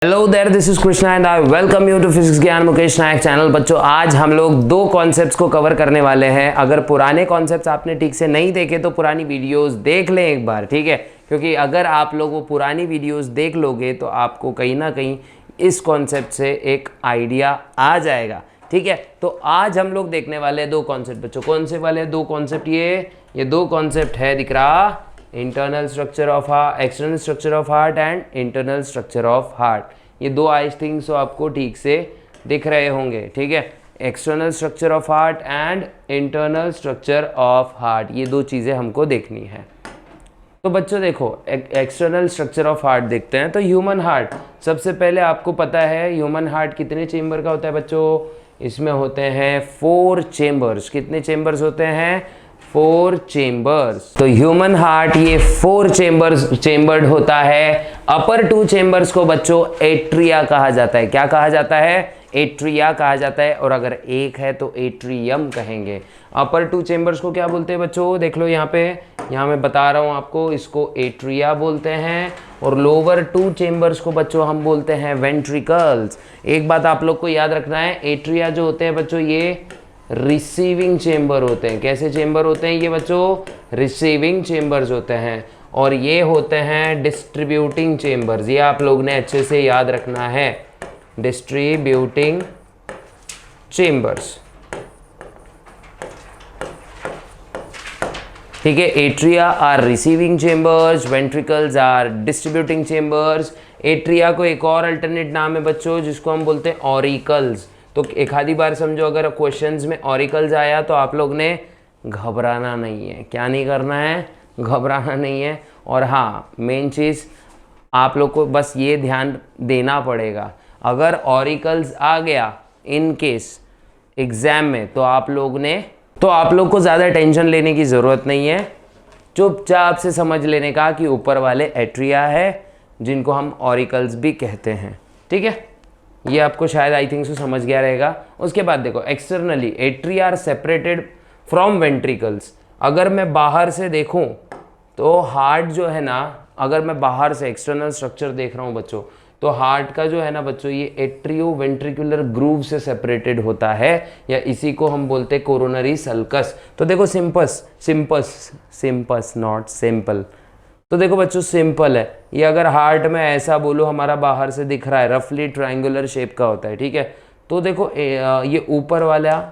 Hello there, this is Krishna and I welcome you to physics Gyan Mukesh Nayak channel. बच्चों, आज हम लोग दो कॉन्सेप्ट्स को कवर करने वाले हैं। अगर पुराने कॉन्सेप्ट्स आपने ठीक से नहीं देखे तो पुरानी वीडियोस देख लें एक बार, ठीक है? क्योंकि अगर आप लोग वो पुरानी वीडियोस देख लोगे तो आपको कहीं ना कहीं इस कॉन्सेप्ट से एक आइडिया आ जाएगा, ठीक है? तो आज हम लोग देखने वाले हैं दो कॉन्सेप्ट। बच्चों, कौन से वाले दो कॉन्सेप्ट? ये दो कॉन्सेप्ट है, दिख रहा, internal structure of heart, external structure of heart and internal structure of heart. ये दो आई थिंक सो आपको ठीक से दिख रहे होंगे, ठीक है? External structure of heart and internal structure of heart, ये दो चीज़ें हमको देखनी है। तो बच्चों देखो, एक्सटर्नल स्ट्रक्चर ऑफ हार्ट देखते हैं। तो ह्यूमन हार्ट, सबसे पहले आपको पता है ह्यूमन हार्ट कितने चेंबर का होता है बच्चों? इसमें होते हैं 4 चेंबर्स। कितने चेंबर्स होते हैं? 4 चेंबर्स। तो ह्यूमन हार्ट ये 4 चेंबर्ड होता है। अपर 2 चेंबर्स को बच्चों एट्रिया कहा जाता है। क्या कहा जाता है? एट्रिया कहा जाता है। और अगर एक है तो एट्रियम कहेंगे। अपर 2 चेंबर्स को क्या बोलते हैं बच्चों? देख लो यहाँ मैं बता रहा हूँ आपको, इसको एट्रिया बोलते हैं। और लोअर 2 चेंबर्स को बच्चों हम बोलते हैं वेंट्रिकल्स। एक बात आप लोग को याद रखना है, एट्रिया जो होते हैं बच्चों ये रिसीविंग चेंबर होते हैं। कैसे चेंबर होते हैं ये बच्चों? रिसीविंग चेंबर्स होते हैं। और ये होते हैं डिस्ट्रीब्यूटिंग चेंबर्स। ये आप लोग ने अच्छे से याद रखना है, डिस्ट्रीब्यूटिंग चेंबर्स, ठीक है? Atria are receiving chambers, ventricles are distributing chambers. Atria को एक और अल्टरनेट नाम है बच्चों जिसको हम बोलते हैं ऑरिकल्स। तो एक आधी बार समझो, अगर क्वेश्चंस में ऑरिकल्स आया तो आप लोग ने घबराना नहीं है। क्या नहीं करना है? घबराना नहीं है। और हाँ, मेन चीज़ आप लोग को बस ये ध्यान देना पड़ेगा, अगर ऑरिकल्स आ गया इन केस एग्जाम में तो आप लोग को ज़्यादा टेंशन लेने की ज़रूरत नहीं है। चुपचाप से समझ लेने का कि ऊपर वाले एट्रिया है जिनको हम ऑरिकल्स भी कहते हैं, ठीक है? ये आपको शायद आई थिंक सो समझ गया रहेगा। उसके बाद देखो, externally atria are separated from ventricles. अगर मैं बाहर से देखूं तो हार्ट जो है ना, अगर मैं बाहर से एक्सटर्नल स्ट्रक्चर देख रहा हूं बच्चों, तो हार्ट का जो है ना बच्चों ये एट्रियो वेंट्रिकुलर ग्रूव से सेपरेटेड होता है, या इसी को हम बोलते हैं कोरोनरी सल्कस। तो देखो सिंपस नॉट सिंपल। तो देखो बच्चों, सिंपल है ये। अगर हार्ट में ऐसा बोलो, हमारा बाहर से दिख रहा है, रफली ट्रायंगुलर शेप का होता है, ठीक है? तो देखो ये ऊपर वाला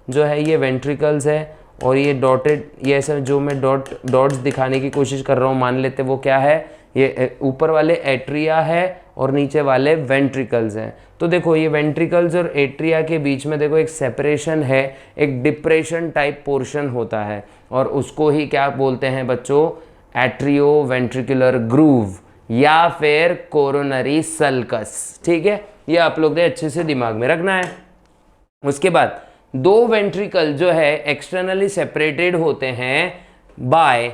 जो है ये वेंट्रिकल्स है, और ये डॉटेड, ये ऐसा जो मैं डॉट्स दिखाने की कोशिश कर रहा हूँ, मान लेते वो क्या है? ये ऊपर वाले एट्रिया है और नीचे वाले वेंट्रिकल्स हैं। तो देखो ये वेंट्रिकल्स और एट्रिया के बीच में देखो एक सेपरेशन है, एक डिप्रेशन टाइप पोर्शन होता है, और उसको ही क्या बोलते हैं बच्चों? एट्रियो वेंट्रिकुलर ग्रूव या फिर कोरोनरी सल्कस, ठीक है? ये आप लोग ने अच्छे से दिमाग में रखना है। उसके बाद 2 वेंट्रिकल जो है एक्सटर्नली सेपरेटेड होते हैं बाय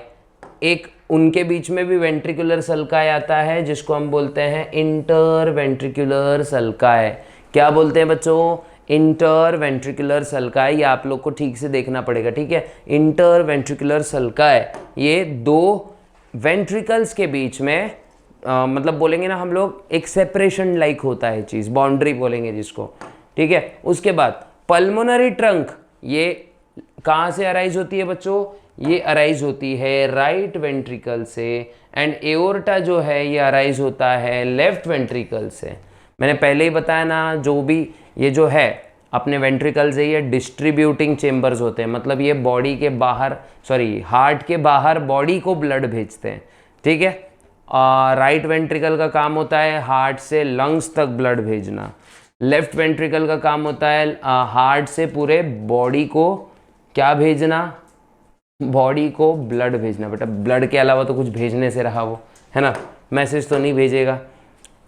एक, उनके बीच में भी वेंट्रिकुलर सल्काय आता है जिसको हम बोलते हैं इंटर वेंट्रिकुलर सल्काय। क्या बोलते हैं बच्चों? Inter ventricular sulci. ये आप लोग को ठीक से देखना पड़ेगा, ठीक है? इंटर वेंट्रिकुलर सल्काय, ये 2 वेंट्रिकल्स के बीच में मतलब बोलेंगे ना हम लोग, एक सेपरेशन लाइक होता है चीज़, बाउंड्री बोलेंगे जिसको, ठीक है? उसके बाद पल्मोनरी ट्रंक, ये कहाँ से अराइज होती है बच्चों? ये अराइज होती है राइट वेंट्रिकल से। एंड एओर्टा जो है ये अराइज होता है लेफ्ट वेंट्रिकल से। मैंने पहले ही बताया ना, जो भी ये जो है अपने वेंट्रिकल्स है ये डिस्ट्रीब्यूटिंग चेंबर्स होते हैं। मतलब ये बॉडी के बाहर, हार्ट के बाहर बॉडी को ब्लड भेजते हैं, ठीक है? राइट वेंट्रिकल का काम होता है हार्ट से लंग्स तक ब्लड भेजना। लेफ्ट वेंट्रिकल का काम होता है हार्ट से पूरे बॉडी को क्या भेजना? बॉडी को ब्लड भेजना। बेटा, ब्लड के अलावा तो कुछ भेजने से रहा वो, है ना? मैसेज तो नहीं भेजेगा।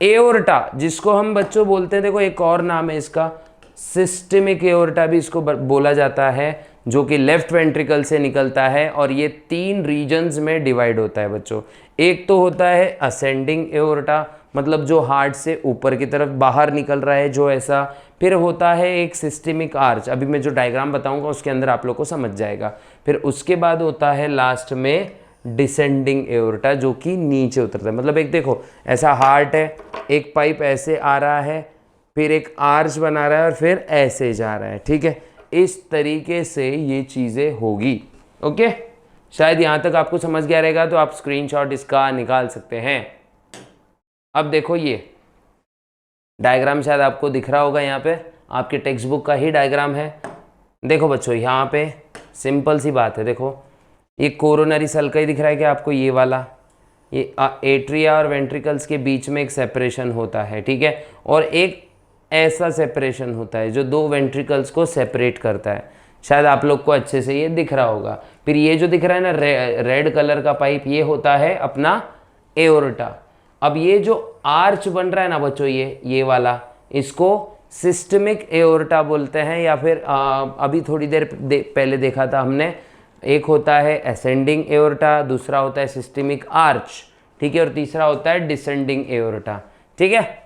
एओर्टा जिसको हम बच्चों बोलते हैं, देखो एक और नाम है इसका, सिस्टेमिक एओर्टा भी इसको बोला जाता है, जो कि लेफ्ट वेंट्रिकल से निकलता है। और ये 3 रीजन्स में डिवाइड होता है बच्चों। एक तो होता है असेंडिंग एओर्टा, मतलब जो हार्ट से ऊपर की तरफ बाहर निकल रहा है जो ऐसा। फिर होता है एक सिस्टेमिक आर्च, अभी मैं जो डायग्राम बताऊंगा उसके अंदर आप लोग को समझ जाएगा। फिर उसके बाद होता है लास्ट में डिसेंडिंग एओर्टा जो कि नीचे उतरता है। मतलब एक देखो ऐसा हार्ट है, एक पाइप ऐसे आ रहा है, फिर एक आर्च बना रहा है और फिर ऐसे जा रहा है, ठीक है। इस तरीके से ये चीज़ें होगी। ओके, शायद यहाँ तक आपको समझ गया रहेगा, तो आप स्क्रीनशॉट इसका निकाल सकते हैं। अब देखो ये डायग्राम शायद आपको दिख रहा होगा, यहाँ पे आपके टेक्स्ट बुक का ही डायग्राम है। देखो बच्चों यहाँ पे सिंपल सी बात है, देखो ये कोरोनरी सल्का ही दिख रहा है कि आपको ये वाला, ये एट्रिया और वेंट्रिकल्स के बीच में एक सेपरेशन होता है, ठीक है। और एक ऐसा सेपरेशन होता है जो दो वेंट्रिकल्स को सेपरेट करता है। शायद आप लोग को अच्छे से ये दिख रहा होगा। फिर ये जो दिख रहा है ना रेड कलर का पाइप, ये होता है अपना एओर्टा। अब ये जो आर्च बन रहा है ना बच्चों, ये वाला, इसको सिस्टमिक एओर्टा बोलते हैं, या फिर अभी थोड़ी देर पहले देखा था हमने, एक होता है असेंडिंग एओर्टा, दूसरा होता है सिस्टमिक आर्च, ठीक है, और तीसरा होता है डिसेंडिंग एओर्टा, ठीक है।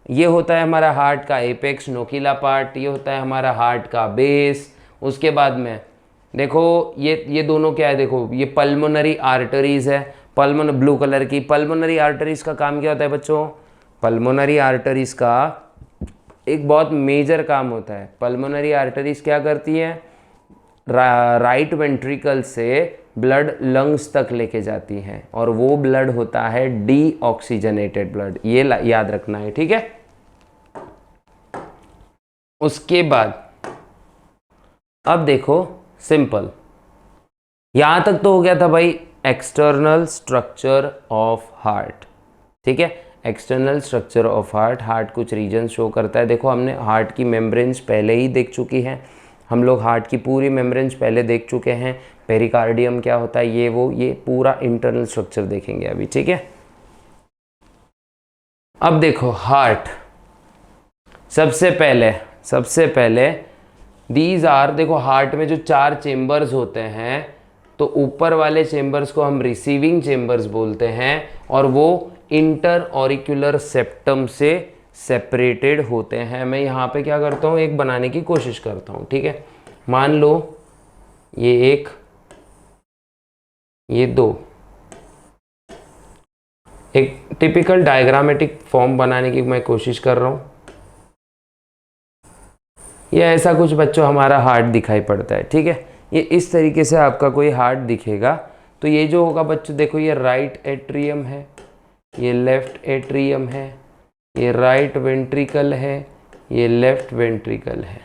ये होता है हमारा हार्ट का एपेक्स नोकीला पार्ट, ये होता है हमारा हार्ट का बेस। उसके बाद में देखो ये दोनों क्या है, देखो ये पल्मोनरी आर्टरीज है, ब्लू कलर की पल्मोनरी आर्टरीज का काम क्या होता है बच्चों? पल्मोनरी आर्टरीज का एक बहुत मेजर काम होता है। पल्मोनरी आर्टरीज क्या करती है? राइट वेंट्रिकल से ब्लड लंग्स तक लेके जाती हैं, और वो ब्लड होता है डीऑक्सीजनेटेड ब्लड, ये याद रखना है, ठीक है। उसके बाद अब देखो सिंपल, यहां तक तो हो गया था भाई एक्सटर्नल स्ट्रक्चर ऑफ हार्ट, ठीक है। External structure of heart, heart कुछ रीजन शो करता है। देखो हमने हार्ट की मेम्ब्रेन्स पहले ही देख चुकी हैं, हम लोग हार्ट की पूरी मेम्ब्रेन्स पहले देख चुके हैं। पेरिकार्डियम क्या होता है, ये पूरा इंटरनल स्ट्रक्चर देखेंगे अभी, ठीक है। अब देखो हार्ट, सबसे पहले दीज आर, देखो हार्ट में जो 4 चेम्बर्स होते हैं, तो ऊपर वाले चेम्बर्स को हम रिसीविंग चेम्बर्स बोलते हैं, और वो इंटर ऑरिक्यूलर सेप्टम से सेपरेटेड होते हैं। मैं यहाँ पे क्या करता हूँ, एक बनाने की कोशिश करता हूँ, ठीक है। मान लो ये एक, ये 2, एक टिपिकल डायग्रामेटिक फॉर्म बनाने की मैं कोशिश कर रहा हूँ। ये ऐसा कुछ बच्चों हमारा हार्ट दिखाई पड़ता है, ठीक है। ये इस तरीके से आपका कोई हार्ट दिखेगा। तो ये जो होगा बच्चों, देखो ये राइट एट्रियम है, ये लेफ्ट एट्रियम है, ये राइट वेंट्रिकल है, ये लेफ्ट वेंट्रिकल है,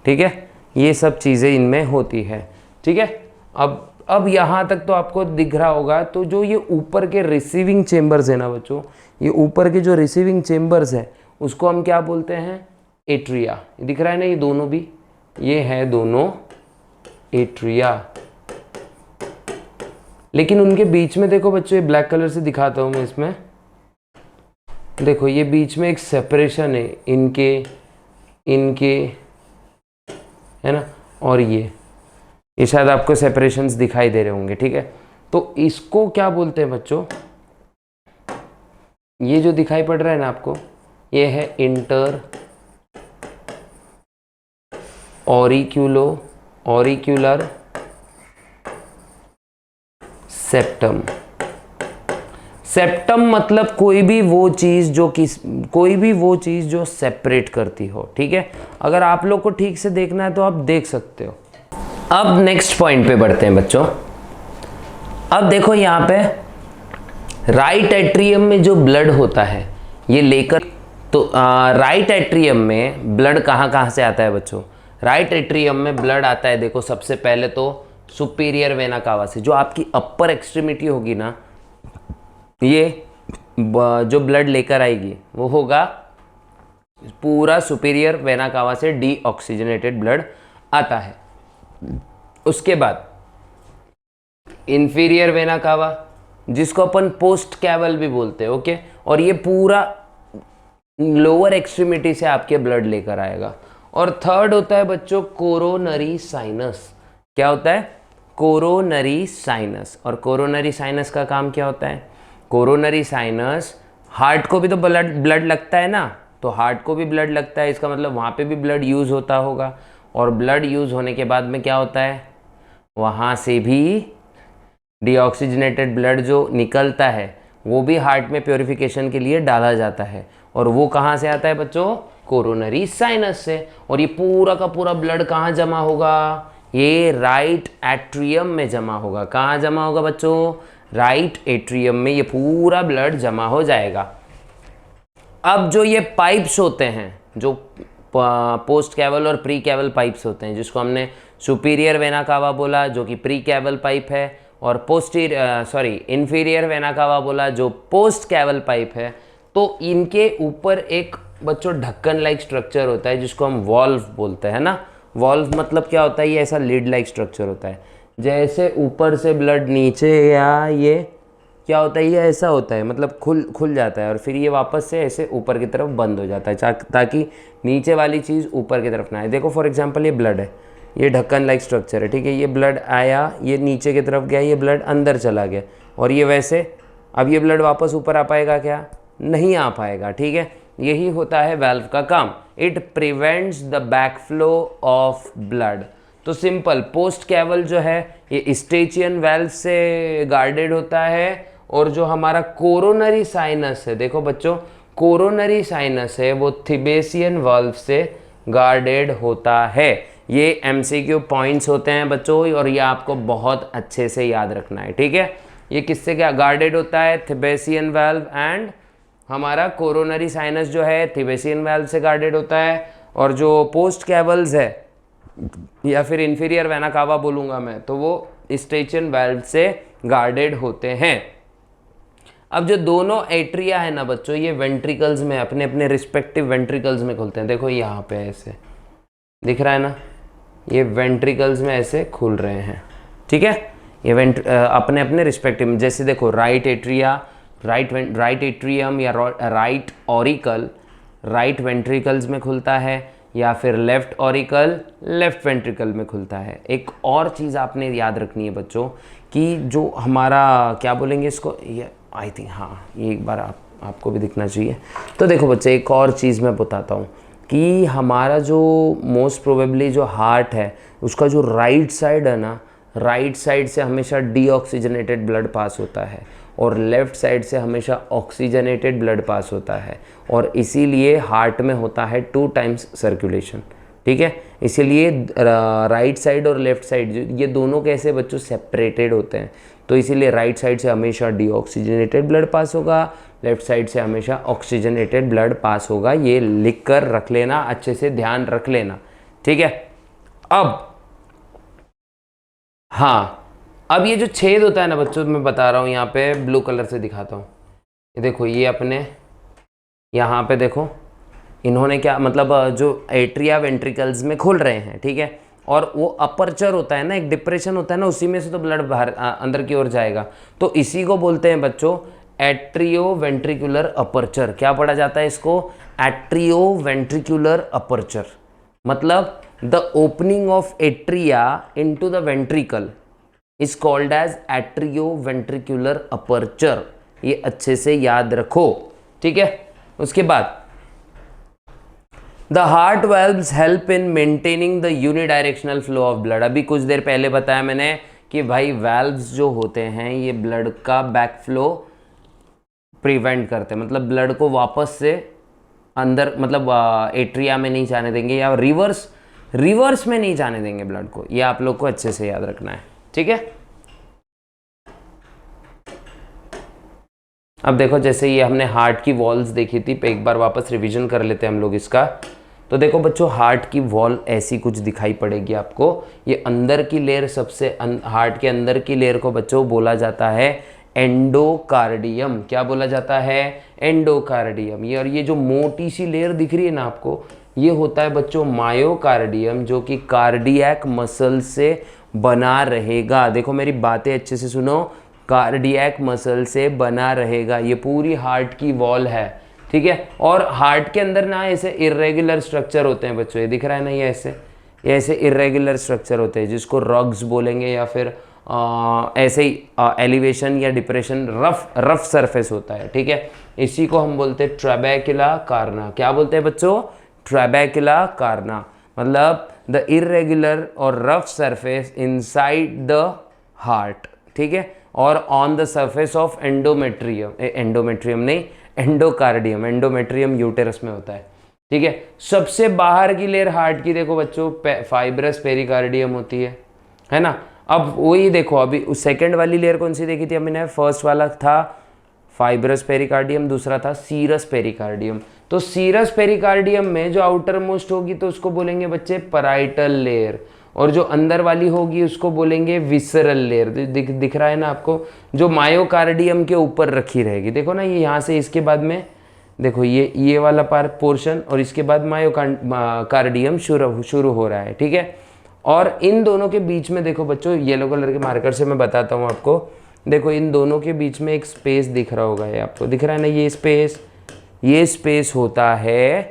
ठीक है। ये सब चीज़ें इनमें होती है, ठीक है। अब यहाँ तक तो आपको दिख रहा होगा। तो जो ये ऊपर के रिसीविंग चेम्बर्स है ना बच्चों, ये ऊपर के जो रिसीविंग चेम्बर्स है उसको हम क्या बोलते हैं? एट्रिया। दिख रहा है ना, ये दोनों भी, ये है दोनों एट्रिया। लेकिन उनके बीच में देखो बच्चों, ये ब्लैक कलर से दिखाता हूं मैं इसमें, देखो ये बीच में एक सेपरेशन है इनके है ना, और ये शायद आपको सेपरेशंस दिखाई दे रहे होंगे, ठीक है। तो इसको क्या बोलते हैं बच्चों? ये जो दिखाई पड़ रहा है ना आपको, ये है इंटर ऑरिक्यूलर सेप्टम। सेप्टम मतलब कोई भी वो चीज़ जो सेपरेट करती हो, ठीक है। अगर आप लोग को ठीक से देखना है तो आप देख सकते हो। अब नेक्स्ट पॉइंट पे बढ़ते हैं बच्चों। अब देखो यहाँ पे राइट एट्रियम में जो ब्लड होता है ये लेकर, तो राइट एट्रियम में ब्लड कहाँ से आता है बच्चों? राइट एट्रियम में ब्लड आता है, देखो सबसे पहले तो सुपीरियर वेना कावा से, जो आपकी अपर एक्सट्रीमिटी होगी ना, ये जो ब्लड लेकर आएगी वो होगा पूरा सुपीरियर वेना कावा से डीऑक्सीजनेटेड ब्लड आता है। उसके बाद इंफीरियर वेना कावा, जिसको अपन पोस्ट कैवल भी बोलते हैं, ओके, और ये पूरा लोअर एक्सट्रीमिटी से आपके ब्लड लेकर आएगा। और थर्ड होता है बच्चों कोरोनरी साइनस। क्या होता है? Coronary sinus. और कोरोनरी साइनस का काम क्या होता है? कोरोनरी साइनस, हार्ट को भी तो ब्लड लगता है ना, तो हार्ट को भी ब्लड लगता है, इसका मतलब वहाँ पे भी ब्लड यूज़ होता होगा। और ब्लड यूज़ होने के बाद में क्या होता है? वहाँ से भी डीऑक्सीजनेटेड ब्लड जो निकलता है वो भी हार्ट में प्योरिफिकेशन के लिए डाला जाता है, और वो कहाँ से आता है बच्चों? कोरोनरी साइनस से। और ये पूरा का पूरा ब्लड कहाँ जमा होगा? ये राइट एट्रियम में जमा होगा। कहाँ जमा होगा बच्चों? राइट एट्रियम में ये पूरा ब्लड जमा हो जाएगा। अब जो ये पाइप्स होते हैं, जो पोस्ट कैवल और प्री कैवल पाइप्स होते हैं, जिसको हमने सुपीरियर वेना कावा बोला जो कि प्री कैवल पाइप है, और इंफीरियर वेना कावा बोला जो पोस्ट कैवल पाइप है, तो इनके ऊपर एक बच्चों ढक्कन लाइक स्ट्रक्चर होता है जिसको हम वॉल्व बोलते हैं ना। वॉल्व मतलब क्या होता है? ये ऐसा लिड लाइक स्ट्रक्चर होता है। जैसे ऊपर से ब्लड नीचे या ये क्या होता है, ये ऐसा होता है, मतलब खुल जाता है, और फिर ये वापस से ऐसे ऊपर की तरफ बंद हो जाता है ताकि नीचे वाली चीज़ ऊपर की तरफ ना आए। देखो फॉर एग्जांपल ये ब्लड है, ये ढक्कन लाइक स्ट्रक्चर है, ठीक है। ये ब्लड आया, ये नीचे की तरफ गया, ये ब्लड अंदर चला गया, और ये वैसे अब ये ब्लड वापस ऊपर आ पाएगा क्या? नहीं आ पाएगा, ठीक है। यही होता है वाल्व का काम। It prevents the backflow of blood. तो सिंपल, पोस्ट कैवल जो है ये स्टेचियन वाल्व से गार्डेड होता है, और जो हमारा कोरोनरी साइनस है, देखो बच्चों, कोरोनरी साइनस है वो थिबेसियन वाल्व से गार्डेड होता है। ये एमसीक्यू पॉइंट्स होते हैं बच्चों, और ये आपको बहुत अच्छे से याद रखना है, ठीक है। ये किससे क्या गार्डेड होता है? थिबेसियन वाल्व एंड हमारा कोरोनरी साइनस जो है थिबेसियन वाल्व से गार्डेड होता है, और जो पोस्ट कैवल्स है या फिर इंफीरियर वेना कावा बोलूँगा मैं, तो वो स्टेचियन वाल्व से गार्डेड होते हैं। अब जो दोनों एट्रिया है ना बच्चों, ये वेंट्रिकल्स में अपने अपने रिस्पेक्टिव वेंट्रिकल्स में खुलते हैं। देखो यहाँ पे ऐसे दिख रहा है ना, ये वेंट्रिकल्स में ऐसे खुल रहे हैं, ठीक है। ये अपने अपने रिस्पेक्टिव, जैसे देखो राइट एट्रिया, राइट एट्रियम या राइट ऑरिकल राइट वेंट्रिकल्स में खुलता है, या फिर लेफ्ट ऑरिकल लेफ्ट वेंट्रिकल में खुलता है। एक और चीज़ आपने याद रखनी है बच्चों कि जो हमारा क्या बोलेंगे इसको, ये आई थिंक हाँ, ये एक बार आपको भी दिखना चाहिए। तो देखो बच्चे, एक और चीज़ मैं बताता हूँ कि हमारा जो मोस्ट प्रोबेबली जो हार्ट है उसका जो राइट साइड है ना, राइट साइड से हमेशा डीऑक्सीजनेटेड ब्लड पास होता है, और लेफ़्ट साइड से हमेशा ऑक्सीजनेटेड ब्लड पास होता है, और इसीलिए हार्ट में होता है 2 टाइम्स सर्कुलेशन, ठीक है। इसीलिए राइट साइड और लेफ़्ट साइड ये दोनों कैसे बच्चों सेपरेटेड होते हैं, तो इसीलिए राइट साइड से हमेशा डीऑक्सीजनेटेड ब्लड पास होगा, लेफ़्ट साइड से हमेशा ऑक्सीजनेटेड ब्लड पास होगा। ये लिख कर रख लेना, अच्छे से ध्यान रख लेना, ठीक है। अब हाँ, अब ये जो छेद होता है ना बच्चों, मैं बता रहा हूँ, यहाँ पे ब्लू कलर से दिखाता हूँ। ये देखो, ये अपने यहाँ पे देखो, इन्होंने क्या मतलब जो एट्रिया वेंट्रिकल्स में खुल रहे हैं, ठीक है, और वो अपर्चर होता है ना, एक डिप्रेशन होता है ना, उसी में से तो ब्लड बाहर अंदर की ओर जाएगा, तो इसी को बोलते हैं बच्चों एट्रियो वेंट्रिकुलर अपर्चर। क्या पढ़ा जाता है इसको? एट्रियो वेंट्रिकुलर अपर्चर, मतलब the opening of atria into the ventricle is called as atrio ventricular aperture. ये अच्छे से याद रखो, ठीक है। उसके बाद the heart valves help in maintaining the unidirectional flow of blood. अभी कुछ देर पहले बताया मैंने कि भाई वाल्व्स जो होते हैं ये ब्लड का बैक फ्लो प्रिवेंट करते हैं, मतलब ब्लड को वापस से अंदर, मतलब एट्रिया में नहीं जाने देंगे, या रिवर्स में नहीं जाने देंगे ब्लड को। ये आप लोग को अच्छे से याद रखना है, ठीक है। अब देखो, जैसे ये हमने हार्ट की वॉल्स देखी थी, एक बार वापस रिवीजन कर लेते हैं हम लोग इसका। तो देखो बच्चों, हार्ट की वॉल ऐसी कुछ दिखाई पड़ेगी आपको। ये अंदर की लेयर, सबसे हार्ट के अंदर की लेयर को बच्चों बोला जाता है एंडोकार्डियम। क्या बोला जाता है? एंडोकार्डियम। ये और ये जो मोटी सी लेयर दिख रही है ना आपको, ये होता है बच्चों मायोकार्डियम, जो कि कार्डियक मसल से बना रहेगा। देखो मेरी बातें अच्छे से सुनो, कार्डियक मसल से बना रहेगा। ये पूरी हार्ट की वॉल है, ठीक है। और हार्ट के अंदर ना ऐसे इर्रेगुलर स्ट्रक्चर होते हैं बच्चों, ये दिख रहा है ना, ये ऐसे इर्रेगुलर स्ट्रक्चर होते हैं जिसको रग्स बोलेंगे, या फिर ऐसे ही एलिवेशन या डिप्रेशन, रफ सरफेस होता है, ठीक है। इसी को हम बोलते हैं ट्रेबेकुला कार्ना। क्या बोलते हैं बच्चों? ट्रेबेकुला कार्ना, मतलब द इर्रेगुलर और rough surface inside the heart, ठीक है। और on the surface of endometrium नहीं, एंडोकार्डियम। एंडोमेट्रियम यूटेरस में होता है, ठीक है। सबसे बाहर की लेयर हार्ट की देखो बच्चों फाइब्रस पेरिकार्डियम होती है ना। अब वही देखो, अभी उस सेकंड वाली लेयर कौन सी देखी थी हमने? फर्स्ट वाला था फाइब्रस पेरिकार्डियम, दूसरा था सीरस पेरिकार्डियम। तो सीरस पेरिकार्डियम में जो आउटर मोस्ट होगी तो उसको बोलेंगे बच्चे पराइटल लेयर, और जो अंदर वाली होगी उसको बोलेंगे विसरल लेयर। दिख रहा है ना आपको, जो मायोकार्डियम के ऊपर रखी रहेगी। देखो ना, ये यहाँ से इसके बाद में देखो ये वाला पोर्शन, और इसके बाद मायोकार्डियम शुरू हो रहा है, ठीक है। और इन दोनों के बीच में देखो बच्चों, येलो कलर के मार्कर से मैं बताता हूँ आपको। देखो इन दोनों के बीच में एक स्पेस दिख रहा होगा, ये आपको दिख रहा है ना, ये स्पेस होता है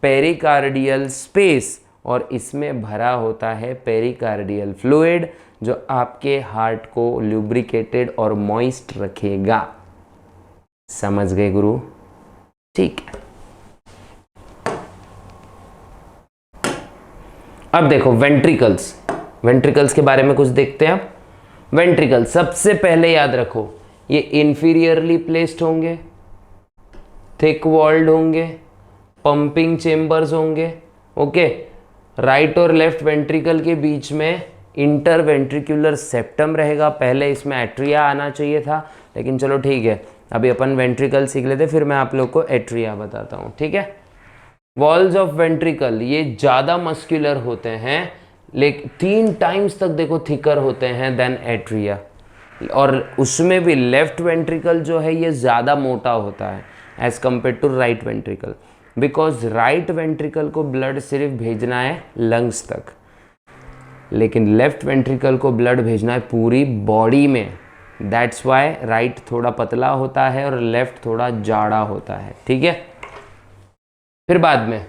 पेरिकार्डियल स्पेस, और इसमें भरा होता है पेरिकार्डियल फ्लूइड, जो आपके हार्ट को लुब्रिकेटेड और मॉइस्ट रखेगा। समझ गए गुरु? ठीक है। अब देखो वेंट्रिकल्स के बारे में कुछ देखते हैं। अब वेंट्रिकल सबसे पहले याद रखो, ये इंफीरियरली प्लेस्ड होंगे, थिक वॉल्ड होंगे, पंपिंग चेम्बर्स होंगे, ओके। राइट और लेफ्ट वेंट्रिकल के बीच में इंटरवेंट्रिकुलर सेप्टम रहेगा। पहले इसमें एट्रिया आना चाहिए था, लेकिन चलो ठीक है, अभी अपन वेंट्रिकल सीख लेते, फिर मैं आप लोग को एट्रिया बताता हूँ, ठीक है। वॉल्स ऑफ वेंट्रिकल ये ज़्यादा मस्कुलर होते हैं, लेकिन 3 टाइम्स तक देखो थिकर होते हैं देन एट्रिया, और उसमें भी लेफ्ट वेंट्रिकल जो है ये ज़्यादा मोटा होता है as compare to right ventricle, because right ventricle को ब्लड सिर्फ भेजना है लंग्स तक, लेकिन लेफ्ट वेंट्रिकल को ब्लड भेजना है पूरी बॉडी में। दैट्स वाई राइट थोड़ा पतला होता है और लेफ्ट थोड़ा जाड़ा होता है, ठीक है। फिर बाद में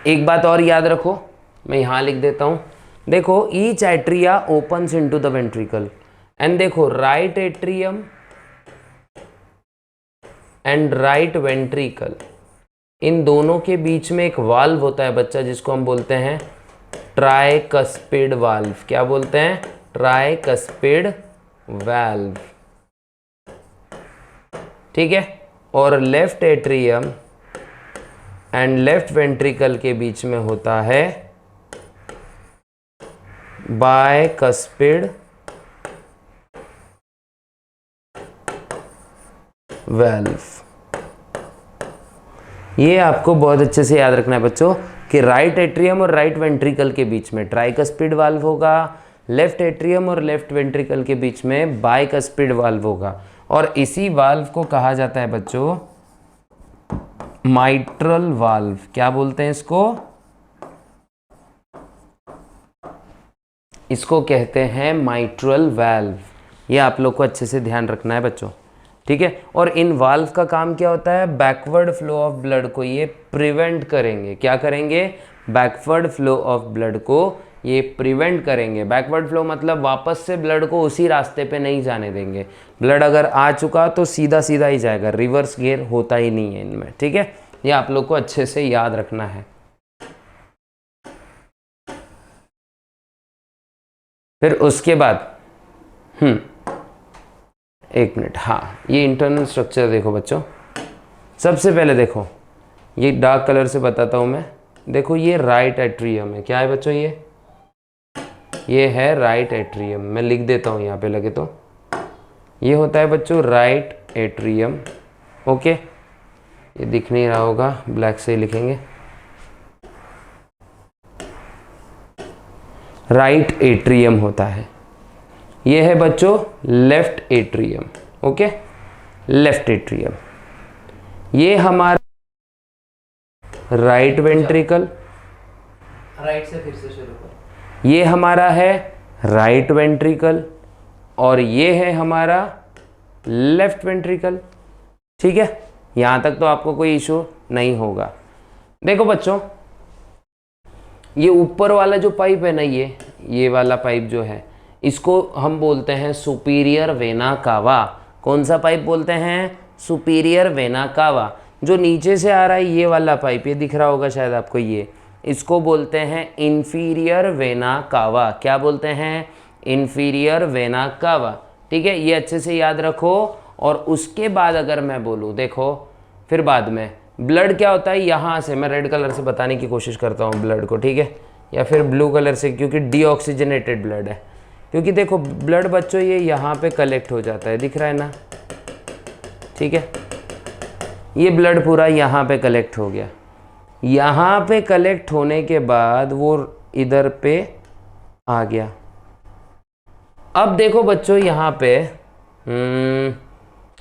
एक बात और याद रखो, मैं यहाँ लिख देता हूँ। देखो each atria opens into the ventricle, and देखो right atrium and right ventricle, इन दोनों के बीच में एक वाल्व होता है बच्चा, जिसको हम बोलते हैं ट्राइकस्पिड वाल्व। क्या बोलते हैं? ट्राइकस्पिड वाल्व, ठीक है। और left atrium and left ventricle के बीच में होता है बायकस्पिड वाल्व। ये आपको बहुत अच्छे से याद रखना है बच्चों कि राइट एट्रियम और राइट वेंट्रिकल के बीच में ट्राइकस्पिड वाल्व होगा, लेफ्ट एट्रियम और लेफ्ट वेंट्रिकल के बीच में बाइकस्पिड वाल्व होगा, और इसी वाल्व को कहा जाता है बच्चों माइट्रल वाल्व। क्या बोलते हैं इसको? इसको कहते हैं माइट्रल वाल्व। ये आप लोग को अच्छे से ध्यान रखना है बच्चों, ठीक है। और इन वाल्व का काम क्या होता है? बैकवर्ड फ्लो ऑफ ब्लड को ये प्रिवेंट करेंगे। क्या करेंगे? बैकवर्ड फ्लो ऑफ ब्लड को ये प्रिवेंट करेंगे। बैकवर्ड फ्लो मतलब वापस से ब्लड को उसी रास्ते पे नहीं जाने देंगे। ब्लड अगर आ चुका तो सीधा सीधा ही जाएगा, रिवर्स गियर होता ही नहीं है इनमें, ठीक है। ये आप लोग को अच्छे से याद रखना है। फिर उसके बाद एक मिनट, हाँ, ये इंटरनल स्ट्रक्चर देखो बच्चों। सबसे पहले देखो, ये डार्क कलर से बताता हूँ मैं। देखो ये राइट एट्रियम है। क्या है बच्चों? ये है राइट एट्रियम। मैं लिख देता हूँ यहाँ पे लगे तो। ये होता है बच्चों राइट एट्रियम, ओके। ये दिख नहीं रहा होगा, ब्लैक से ही लिखेंगे। राइट एट्रियम होता है। ये है बच्चों left atrium, okay. Left atrium ये हमारा राइट वेंट्रिकल, राइट से फिर से शुरू करो। ये हमारा है राइट वेंट्रिकल, और ये है हमारा लेफ्ट वेंट्रिकल, ठीक है। यहाँ तक तो आपको कोई इशू नहीं होगा। देखो बच्चों, ये ऊपर वाला जो पाइप है ना, ये वाला पाइप जो है, इसको हम बोलते हैं सुपीरियर वेना कावा। कौन सा पाइप बोलते हैं? Superior vena cava. जो नीचे से आ रहा है ये वाला पाइप, ये दिख रहा होगा शायद आपको, ये इसको बोलते हैं इंफीरियर वेना कावा। क्या बोलते हैं? Inferior vena cava. ठीक है, ये अच्छे से याद रखो। और उसके बाद अगर मैं बोलूँ, देखो फिर बाद में ब्लड क्या होता है, यहाँ से मैं रेड कलर से बताने की कोशिश करता हूँ ब्लड को, ठीक है, या फिर ब्लू कलर से, क्योंकि डीऑक्सीजनेटेड ब्लड है। क्योंकि देखो ब्लड बच्चों ये यहाँ पे कलेक्ट हो जाता है, दिख रहा है ना, ठीक है, ये ब्लड पूरा यहाँ पे कलेक्ट हो गया। यहाँ पे कलेक्ट होने के बाद वो इधर पे आ गया। अब देखो बच्चों यहाँ पे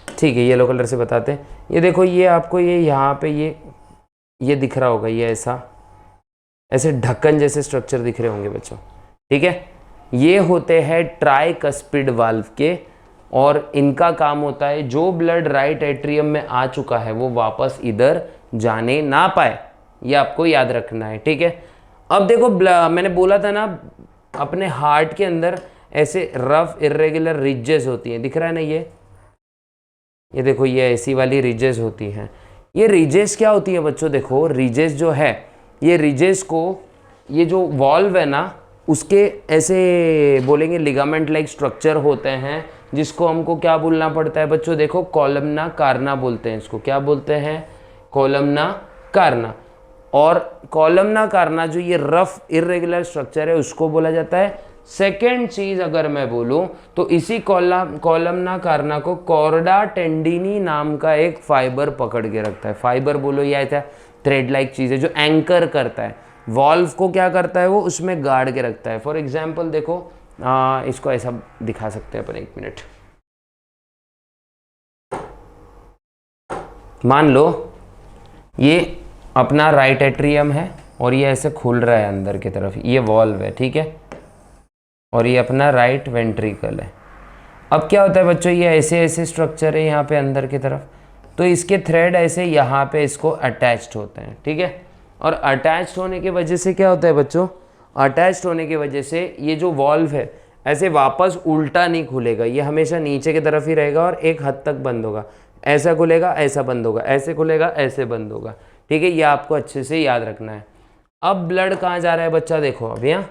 ठीक है, येलो कलर से बताते हैं। ये देखो, ये आपको ये यहाँ पे ये दिख रहा होगा, ये ऐसे ढक्कन जैसे स्ट्रक्चर दिख रहे होंगे बच्चों, ठीक है। ये होते हैं ट्राइकस्पिड वाल्व के, और इनका काम होता है जो ब्लड राइट एट्रियम में आ चुका है वो वापस इधर जाने ना पाए, ये आपको याद रखना है, ठीक है। अब देखो मैंने बोला था ना, अपने हार्ट के अंदर ऐसे रफ इरेगुलर रिजेस होती हैं, दिख रहा है ना, ये देखो, ये ऐसी वाली रिजेस होती हैं। ये रिजेस क्या होती है बच्चों, देखो रिजेस जो है, ये रिजेस को, ये जो वॉल्व है ना, उसके ऐसे बोलेंगे लिगामेंट लाइक स्ट्रक्चर होते हैं, जिसको हमको क्या बोलना पड़ता है बच्चों, देखो कॉलमना कार्ना बोलते हैं इसको। क्या बोलते हैं, कॉलमना कार्ना। और कॉलमना कार्ना जो ये रफ इरेगुलर स्ट्रक्चर है उसको बोला जाता है। सेकेंड चीज अगर मैं बोलूं तो इसी कॉलमना कार्ना को कॉर्डा टेंडिनी नाम का एक फाइबर पकड़ के रखता है। फाइबर बोलो या ऐसा थ्रेड लाइक चीज है जो एंकर करता है, वॉल्व को क्या करता है, वो उसमें गाड़ के रखता है। फॉर एग्जाम्पल देखो, इसको ऐसा दिखा सकते हैं अपन, एक मिनट, मान लो ये अपना राइट एट्रियम है और ये ऐसे खुल रहा है अंदर की तरफ, ये वॉल्व है, ठीक है, और ये अपना राइट वेंट्रिकल है। अब क्या होता है बच्चों, ये ऐसे ऐसे स्ट्रक्चर है यहाँ पे अंदर की तरफ, तो इसके थ्रेड ऐसे यहाँ पे इसको अटैच्ड होते हैं, ठीक है। और अटैच्ड होने की वजह से क्या होता है बच्चों, अटैच्ड होने की वजह से ये जो वॉल्व है ऐसे वापस उल्टा नहीं खुलेगा, ये हमेशा नीचे की तरफ ही रहेगा और एक हद तक बंद होगा। ऐसा खुलेगा, ऐसा बंद होगा, ऐसे खुलेगा, ऐसे बंद होगा, ठीक है। ये आपको अच्छे से याद रखना है। अब ब्लड कहाँ जा रहा है बच्चा, देखो अब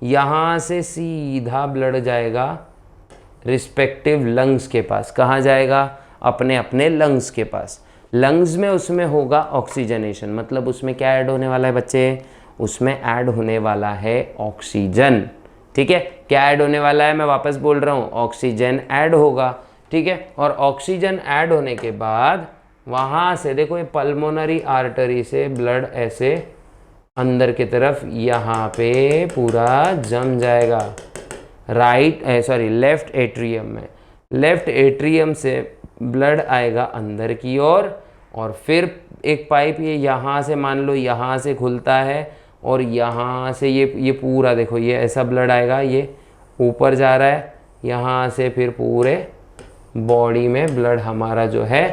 यहाँ से सीधा ब्लड जाएगा रिस्पेक्टिव लंग्स के पास। कहाँ जाएगा, अपने अपने लंग्स के पास। लंग्स में उसमें होगा ऑक्सीजनेशन, मतलब उसमें क्या ऐड होने वाला है बच्चे, उसमें ऐड होने वाला है ऑक्सीजन, ठीक है। क्या ऐड होने वाला है, मैं वापस बोल रहा हूँ, ऑक्सीजन ऐड होगा, ठीक है। और ऑक्सीजन ऐड होने के बाद वहाँ से देखो, ये पल्मोनरी आर्टरी से ब्लड ऐसे अंदर की तरफ यहाँ पे पूरा जम जाएगा लेफ्ट एट्रियम में। लेफ्ट एट्रियम से ब्लड आएगा अंदर की ओर, और फिर एक पाइप ये यहाँ से, मान लो यहाँ से खुलता है, और यहाँ से ये पूरा देखो, ये ऐसा ब्लड आएगा, ये ऊपर जा रहा है, यहाँ से फिर पूरे बॉडी में ब्लड हमारा जो है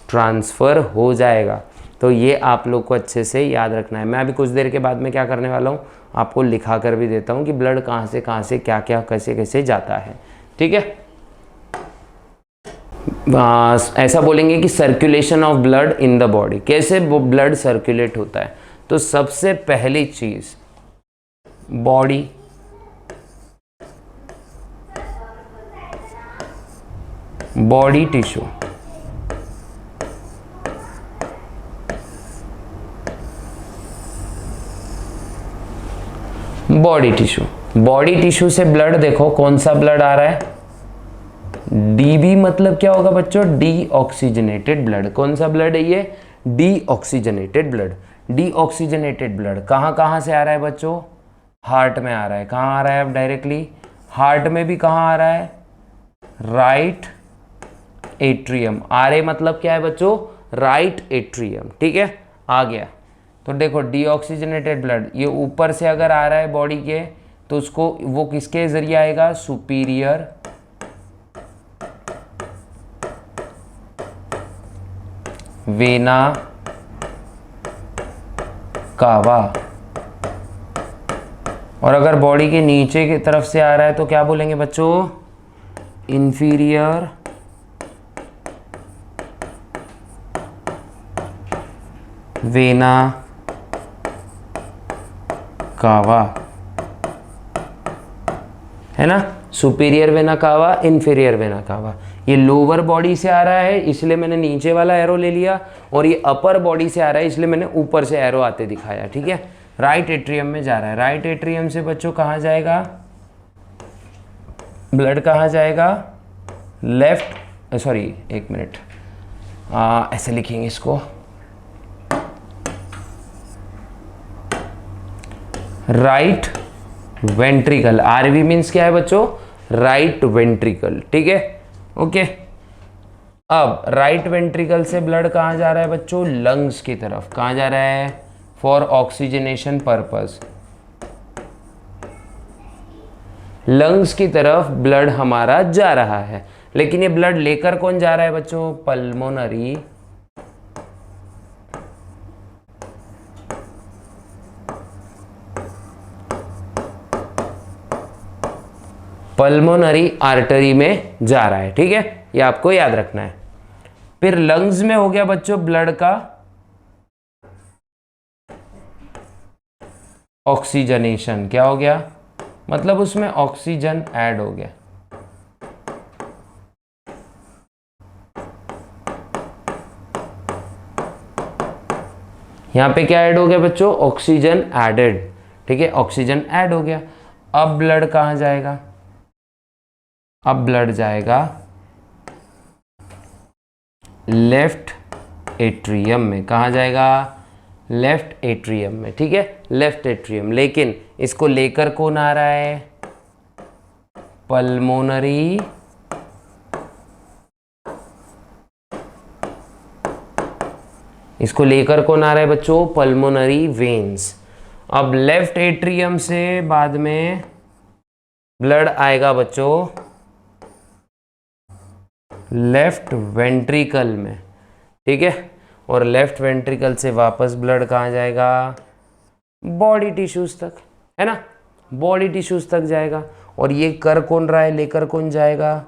ट्रांसफ़र हो जाएगा। तो ये आप लोग को अच्छे से याद रखना है। मैं अभी कुछ देर के बाद में क्या करने वाला हूँ, आपको लिखा कर भी देता हूँ कि ब्लड कहाँ से क्या क्या कैसे कैसे जाता है, ठीक है। ऐसा बोलेंगे कि circulation of blood in the body, कैसे वो ब्लड सर्कुलेट होता है। तो सबसे पहली चीज, बॉडी टिश्यू, बॉडी टिश्यू से ब्लड देखो कौन सा ब्लड आ रहा है, डीबी मतलब क्या होगा बच्चों, डीऑक्सीजनेटेड ब्लड। कौन सा ब्लड है ये, डीऑक्सीजनेटेड ब्लड। डीऑक्सीजनेटेड ब्लड कहाँ से आ रहा है बच्चों, हार्ट में आ रहा है। कहाँ आ रहा है, अब डायरेक्टली हार्ट में भी कहाँ आ रहा है, राइट एट्रियम। आर मतलब क्या है बच्चों, राइट एट्रियम, ठीक है, आ गया। तो देखो डीऑक्सीजनेटेड ब्लड ये ऊपर से अगर आ रहा है बॉडी के, तो उसको वो किसके जरिए आएगा, सुपीरियर वेना कावा। और अगर बॉडी के नीचे की तरफ से आ रहा है तो क्या बोलेंगे बच्चों, इंफीरियर वेना कावा, है ना। Superior vena cava, inferior vena cava. ये लोअर बॉडी से आ रहा है इसलिए मैंने नीचे वाला एरो ले लिया, और ये अपर बॉडी से आ रहा है इसलिए मैंने ऊपर से एरो आते दिखाया। ठीक है, राइट एट्रियम में जा रहा है। राइट एट्रियम से बच्चों कहाँ जाएगा ब्लड, कहाँ जाएगा लेफ्ट, सॉरी एक मिनट, ऐसे लिखेंगे इसको, राइट वेंट्रिकल। आरवी मीन्स क्या है बच्चों, राइट वेंट्रिकल। ठीक है, ओके। अब राइट वेंट्रिकल से ब्लड कहाँ जा रहा है बच्चों, लंग्स की तरफ। कहाँ जा रहा है, फॉर ऑक्सीजनेशन पर्पस। लंग्स की तरफ ब्लड हमारा जा रहा है, लेकिन ये ब्लड लेकर कौन जा रहा है बच्चों, पल्मोनरी आर्टरी में जा रहा है। ठीक है, ये आपको याद रखना है। फिर लंग्स में हो गया बच्चों ब्लड का ऑक्सीजनेशन। क्या हो गया, मतलब उसमें ऑक्सीजन ऐड हो गया। यहां पे क्या ऐड हो गया बच्चों, ऑक्सीजन एडेड। ठीक है, ऑक्सीजन ऐड हो गया। अब ब्लड कहां जाएगा, अब ब्लड जाएगा लेफ्ट एट्रियम में। कहां जाएगा, लेफ्ट एट्रियम में। ठीक है, लेफ्ट एट्रियम। लेकिन इसको लेकर कौन आ रहा है, पल्मोनरी इसको लेकर कौन आ रहा है बच्चों, पल्मोनरी वेन्स। अब लेफ्ट एट्रियम से बाद में ब्लड आएगा बच्चों लेफ्ट वेंट्रिकल में। ठीक है, और लेफ्ट वेंट्रिकल से वापस ब्लड कहाँ जाएगा, बॉडी टिश्यूज तक, है ना, बॉडी टिश्यूज तक जाएगा। और ये कर कौन रहा है, लेकर कौन जाएगा,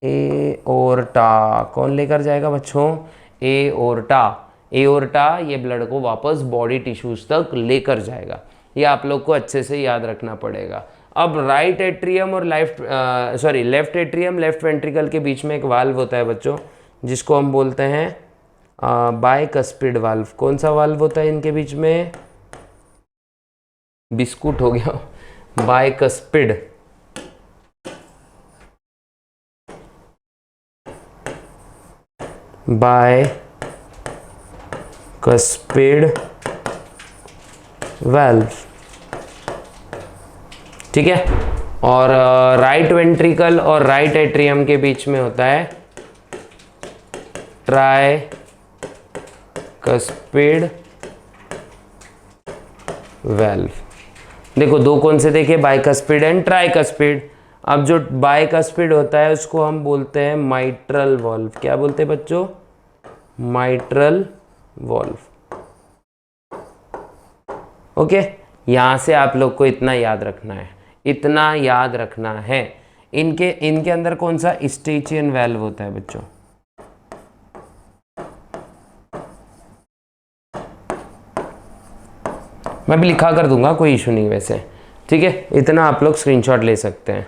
एओर्टा। कौन लेकर जाएगा बच्चों, एओर्टा। एओर्टा ये ब्लड को वापस बॉडी टिश्यूज तक लेकर जाएगा। ये आप लोग को अच्छे से याद रखना पड़ेगा। अब राइट एट्रियम और लेफ्ट एट्रियम लेफ्ट वेंट्रिकल के बीच में एक वाल्व होता है बच्चों, जिसको हम बोलते हैं बाइकस्पिड वाल्व। कौन सा वाल्व होता है इनके बीच में, बिस्कुट हो गया, बाइकस्पिड। Bicuspid valve. ठीक है, और राइट वेंट्रिकल और राइट एट्रियम के बीच में होता है ट्राइकस्पिड वाल्व। देखो दो कौन से देखे, बाइकस्पिड एंड ट्राइकस्पिड। अब जो बाइकस्पिड होता है उसको हम बोलते हैं माइट्रल वाल्व। क्या बोलते हैं बच्चों, माइट्रल वाल्व। ओके, यहां से आप लोग को इतना याद रखना है, इतना याद रखना है। इनके अंदर कौन सा स्टेचियन वाल्व होता है बच्चों, मैं भी लिखा कर दूंगा, कोई इशू नहीं वैसे। ठीक है, इतना आप लोग स्क्रीनशॉट ले सकते हैं।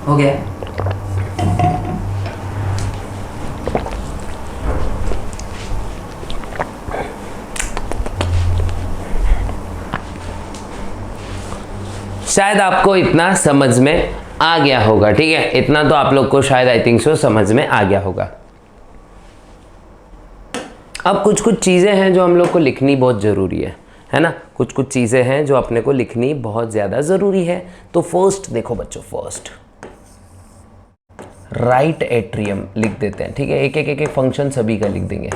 हो गया, शायद आपको इतना समझ में आ गया होगा। ठीक है, इतना तो आप लोग को शायद आई थिंक सो समझ में आ गया होगा। अब कुछ कुछ चीज़ें हैं जो हम लोग को लिखनी बहुत ज़रूरी है ना, कुछ कुछ चीज़ें हैं जो अपने को लिखनी बहुत ज़्यादा ज़रूरी है। तो फर्स्ट देखो बच्चों, फर्स्ट राइट एट्रियम लिख देते हैं। ठीक है, एक एक फंक्शन सभी का लिख देंगे।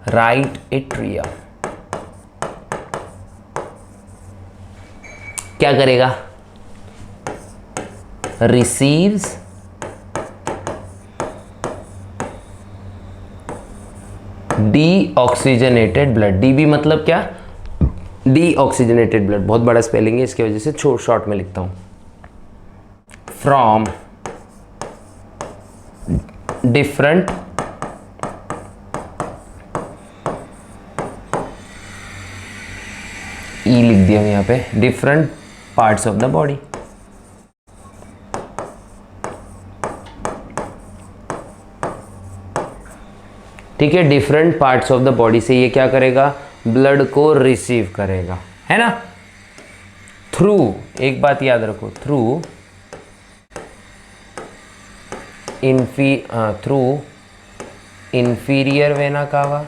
राइट एट्रियम क्या करेगा, रिसीव्स डीऑक्सीजनेटेड ब्लड। डीबी मतलब क्या, डीऑक्सीजनेटेड ब्लड, बहुत बड़ा स्पेलिंग है इसकी वजह से शॉर्ट में लिखता हूँ, फ्रॉम डिफरेंट ई लिख दिया यहाँ पे, different parts of the body. ठीक है, different parts of the body से ये क्या करेगा, ब्लड को रिसीव करेगा, है ना। थ्रू, एक बात याद रखो, through inferior vena cava,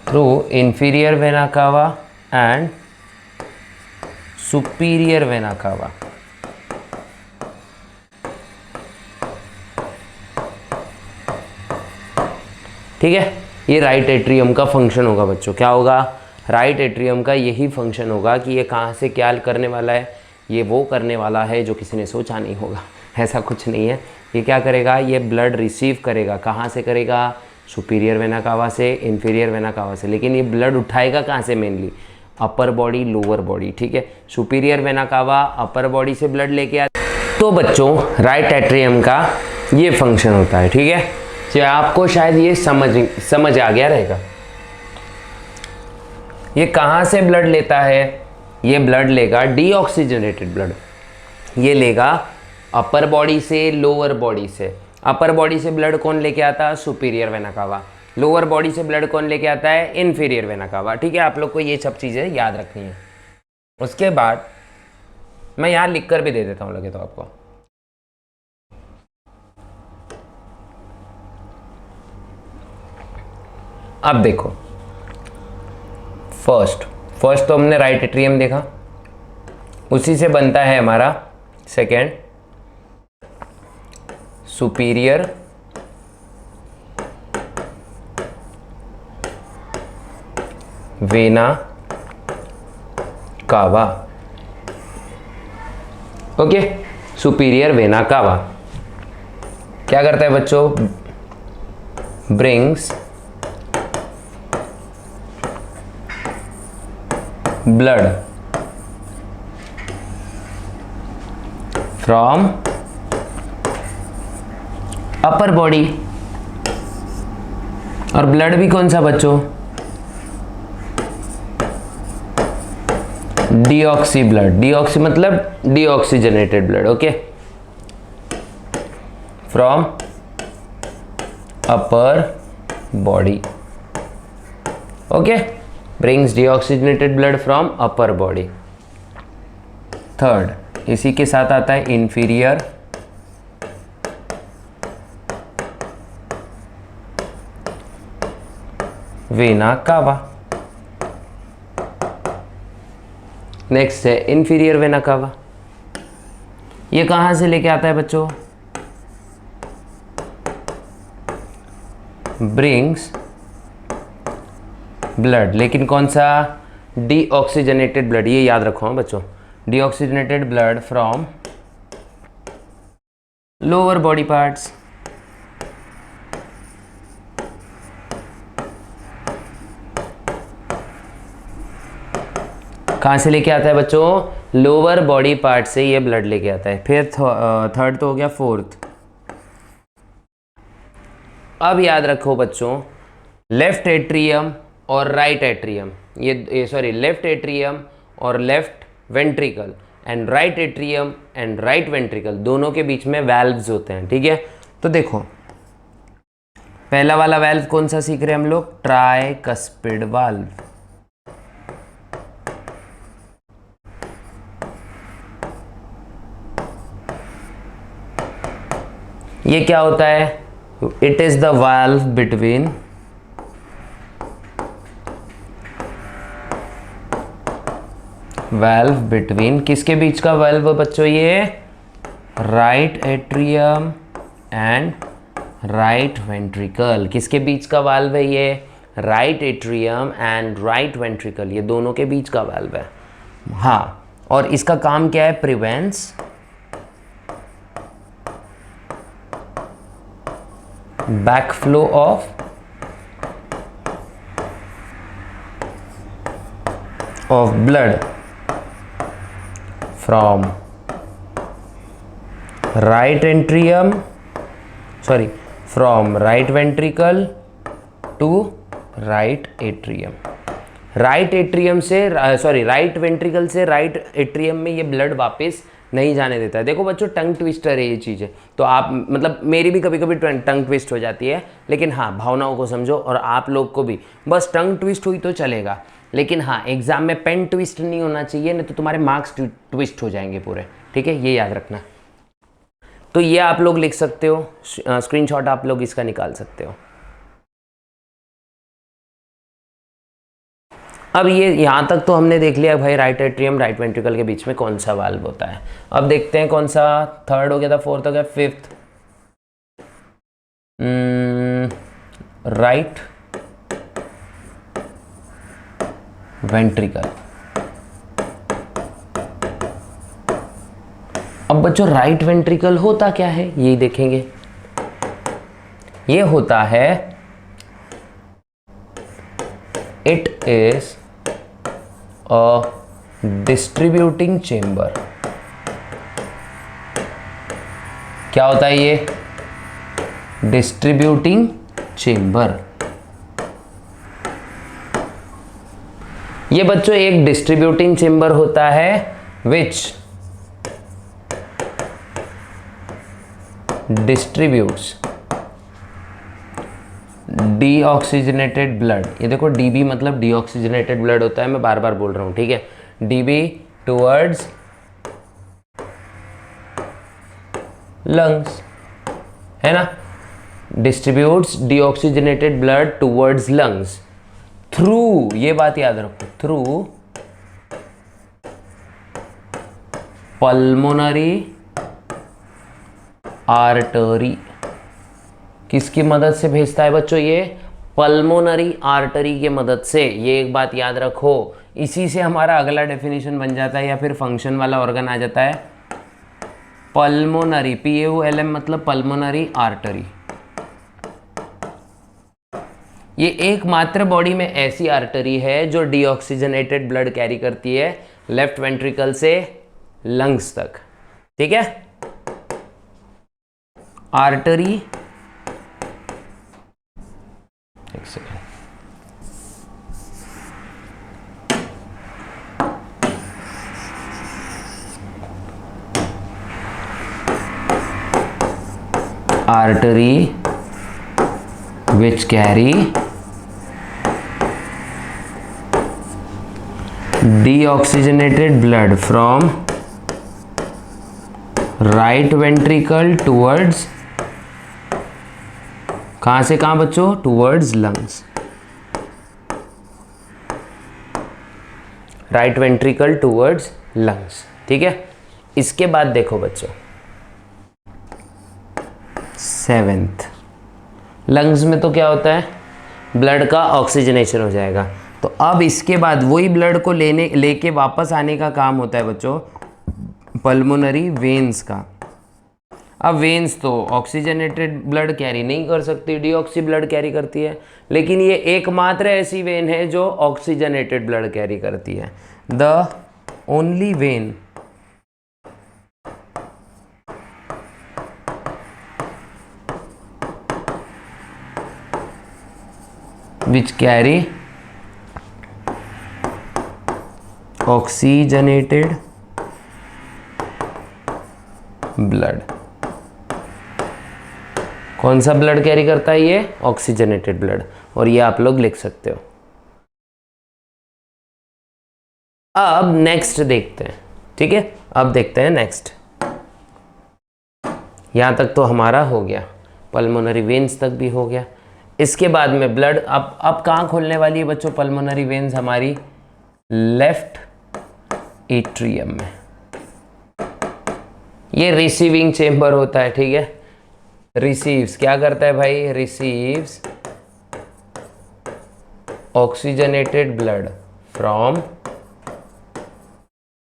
through inferior vena cava and superior vena cava. ठीक है, ये राइट एट्रियम का फंक्शन होगा बच्चों। क्या होगा, राइट एट्रियम का यही फंक्शन होगा कि ये कहाँ से क्या करने वाला है, ये वो करने वाला है जो किसी ने सोचा नहीं होगा। ऐसा कुछ नहीं है, ये क्या करेगा, ये ब्लड रिसीव करेगा। कहाँ से करेगा, सुपीरियर वेना कावा से, इंफीरियर वेना कावा से। लेकिन ये ब्लड उठाएगा कहाँ से, mainly upper body, lower body. ठीक है, superior vena cava upper body से ब्लड लेके आ। तो बच्चों राइट एट्रियम का ये फंक्शन होता है। ठीक है, तो आपको शायद ये समझ आ गया रहेगा। ये कहाँ से ब्लड लेता है, ये ब्लड लेगा डीऑक्सीजनेटेड ब्लड, ये लेगा अपर बॉडी से, लोअर बॉडी से। अपर बॉडी से ब्लड कौन लेके आता है, superior vena cava. Lower body से ब्लड कौन लेके आता है, इन्फीरियर वेना कावा। ठीक है, आप लोग को ये सब चीज़ें याद रखनी है। उसके बाद मैं यहाँ लिख कर भी दे देता हूँ लगे तो आपको। अब देखो, फर्स्ट तो हमने राइट एट्रियम देखा, उसी से बनता है हमारा second superior vena cava. Okay, superior vena cava क्या करता है बच्चों, brings blood from upper body. और ब्लड भी कौन सा बच्चों, डीऑक्सी ब्लड। डीऑक्सी मतलब deoxygenated blood. Okay, from upper body. Okay, brings deoxygenated blood from upper body। Third, इसी के साथ आता है inferior वेना कावा। नेक्स्ट है inferior वेना कावा। ये कहाँ से लेके आता है बच्चों, brings ब्लड, लेकिन कौन सा, डीऑक्सीजनेटेड ब्लड। ये याद रखो बच्चों, deoxygenated blood from lower body parts. कहाँ से लेके आता है बच्चों, लोअर बॉडी पार्ट से ये ब्लड लेके आता है। फिर थर्ड तो हो गया, फोर्थ। अब याद रखो बच्चों, लेफ्ट एट्रियम और राइट एट्रियम, ये सॉरी, लेफ्ट एट्रियम और left ventricle and right atrium and right ventricle, दोनों के बीच में वैल्व्स होते हैं। ठीक है, तो देखो पहला वाला वैल्व कौन सा सीख रहे हैं हम लोग, ट्राइकस्पिड वाल्व। ये क्या होता है, it is the valve between किसके बीच का वाल्व बच्चों, ये right atrium and right ventricle. किसके बीच का वाल्व है ये, right atrium and right ventricle, ये दोनों के बीच का वाल्व है। हाँ, और इसका काम क्या है, prevents backflow of of blood from right atrium, sorry, from right ventricle to right atrium. Right atrium से सॉरी राइट वेंट्रिकल से राइट एट्रियम में ये ब्लड वापस नहीं जाने देता है। देखो बच्चों, टंग ट्विस्टर है ये चीज़ें, तो आप मतलब मेरी भी कभी कभी टंग ट्विस्ट हो जाती है, लेकिन हाँ भावनाओं को समझो, और आप लोग को भी बस टंग ट्विस्ट हुई तो चलेगा, लेकिन हाँ एग्जाम में पेन ट्विस्ट नहीं होना चाहिए, नहीं तो तुम्हारे मार्क्स ट्विस्ट हो जाएंगे पूरे, ठीक है, ये याद रखना। तो ये आप लोग लिख सकते हो, स्क्रीनशॉट आप लोग इसका निकाल सकते हो। अब ये यहाँ तक तो हमने देख लिया भाई, राइट एट्रियम राइट वेंट्रिकल के बीच में कौन सा वाल्व होता है। अब देखते हैं कौन सा, थर्ड हो गया था, फोर्थ हो गया, फिफ्थ, राइट वेंट्रिकल। अब बच्चों राइट वेंट्रिकल होता क्या है ये देखेंगे। ये होता है, it is a distributing chamber. क्या होता है ये? Distributing chamber. ये बच्चों एक डिस्ट्रीब्यूटिंग चेंबर होता है विच डिस्ट्रीब्यूट्स डीऑक्सीजनेटेड ब्लड। ये देखो डीबी मतलब डीऑक्सीजनेटेड ब्लड होता है, मैं बार बार बोल रहा हूं, ठीक है, डीबी टुवर्ड्स लंग्स, है ना, distributes deoxygenated blood towards lungs through, ये बात याद रखो, थ्रू पल्मोनरी आर्टरी। किसकी मदद से भेजता है बच्चों? ये पल्मोनरी आर्टरी की मदद से। ये एक बात याद रखो, इसी से हमारा अगला डेफिनेशन बन जाता है या फिर फंक्शन वाला ऑर्गन आ जाता है, पल्मोनरी, PAULM मतलब पल्मोनरी आर्टरी। ये एकमात्र बॉडी में ऐसी आर्टरी है जो डीऑक्सीजनेटेड ब्लड कैरी करती है लेफ्ट वेंट्रिकल से लंग्स तक, ठीक है। आर्टरी, एक second, artery which carry deoxygenated blood from right ventricle towards, कहाँ से कहाँ बच्चों? towards lungs, right ventricle towards lungs, ठीक है। इसके बाद देखो बच्चों, सेवेंथ, लंग्स में तो क्या होता है, ब्लड का ऑक्सीजनेशन हो जाएगा। तो अब इसके बाद वही ब्लड को लेके वापस आने का काम होता है बच्चों पल्मोनरी वेन्स का। अब वेन्स तो ऑक्सीजनेटेड ब्लड कैरी नहीं कर सकती, डीऑक्सी ब्लड कैरी करती है, लेकिन ये एकमात्र ऐसी वेन है जो ऑक्सीजनेटेड ब्लड कैरी करती है, the only when which carry oxygenated blood। कौन सा ब्लड कैरी करता है ये? ऑक्सीजनेटेड ब्लड, और ये आप लोग लिख सकते हो। अब नेक्स्ट देखते हैं, ठीक है, अब देखते हैं नेक्स्ट। यहां तक तो हमारा हो गया, पल्मोनरी वेन्स तक भी हो गया। इसके बाद में ब्लड अब कहाँ खोलने वाली है बच्चों पल्मोनरी वेन्स? हमारी लेफ्ट एट्रियम में। ये रिसीविंग चेंबर होता है, ठीक है, रिसीव्स, क्या करता है भाई? Receives oxygenated blood from,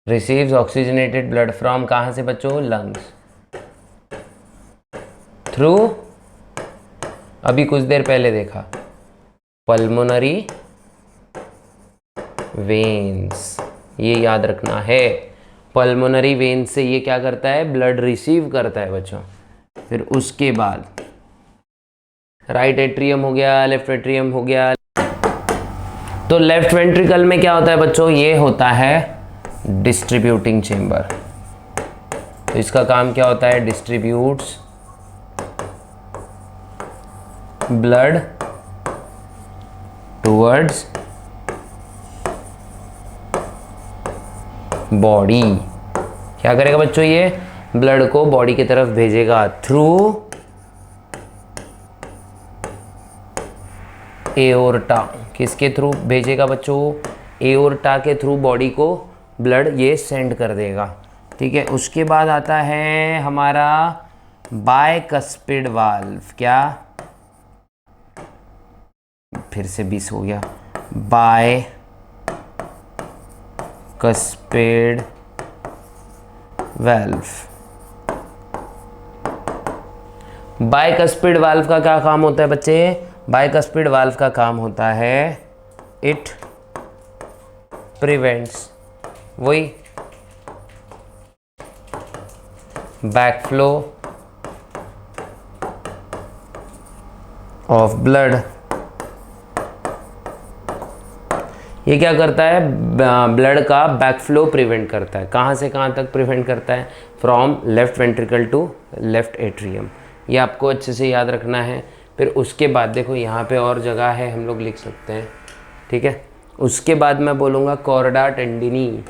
receives oxygenated blood from कहाँ से बच्चों? लंग्स, थ्रू, अभी कुछ देर पहले देखा, पल्मोनरी वेन्स, ये याद रखना है। पल्मोनरी वेन से ये क्या करता है, ब्लड रिसीव करता है बच्चों। फिर उसके बाद राइट एट्रियम हो गया, लेफ्ट एट्रियम हो गया। तो लेफ्ट वेंट्रिकल में क्या होता है बच्चों, ये होता है डिस्ट्रीब्यूटिंग चेंबर। तो इसका काम क्या होता है, डिस्ट्रीब्यूट्स ब्लड टुवर्ड्स बॉडी। क्या करेगा बच्चों, ये ब्लड को बॉडी की तरफ भेजेगा थ्रू एओर्टा। किसके थ्रू भेजेगा बच्चों, एओर्टा के थ्रू बॉडी को ब्लड ये सेंड कर देगा। ठीक है, उसके बाद आता है हमारा बायकस्पिड वाल्व। क्या, फिर से 20 हो गया, बायकस्पिड वाल्व। बायकस्पिड वाल्व का क्या काम होता है बच्चे, बायकस्पिड वाल्व का काम होता है इट प्रिवेंट्स, वही बैकफ्लो ऑफ ब्लड। ये क्या करता है, ब्लड का बैकफ्लो प्रिवेंट करता है। कहाँ से कहाँ तक प्रिवेंट करता है, from left ventricle to left atrium. ये आपको अच्छे से याद रखना है। फिर उसके बाद देखो यहाँ पे और जगह है, हम लोग लिख सकते हैं। ठीक है, उसके बाद मैं बोलूँगा कॉर्डा टेंडिनी।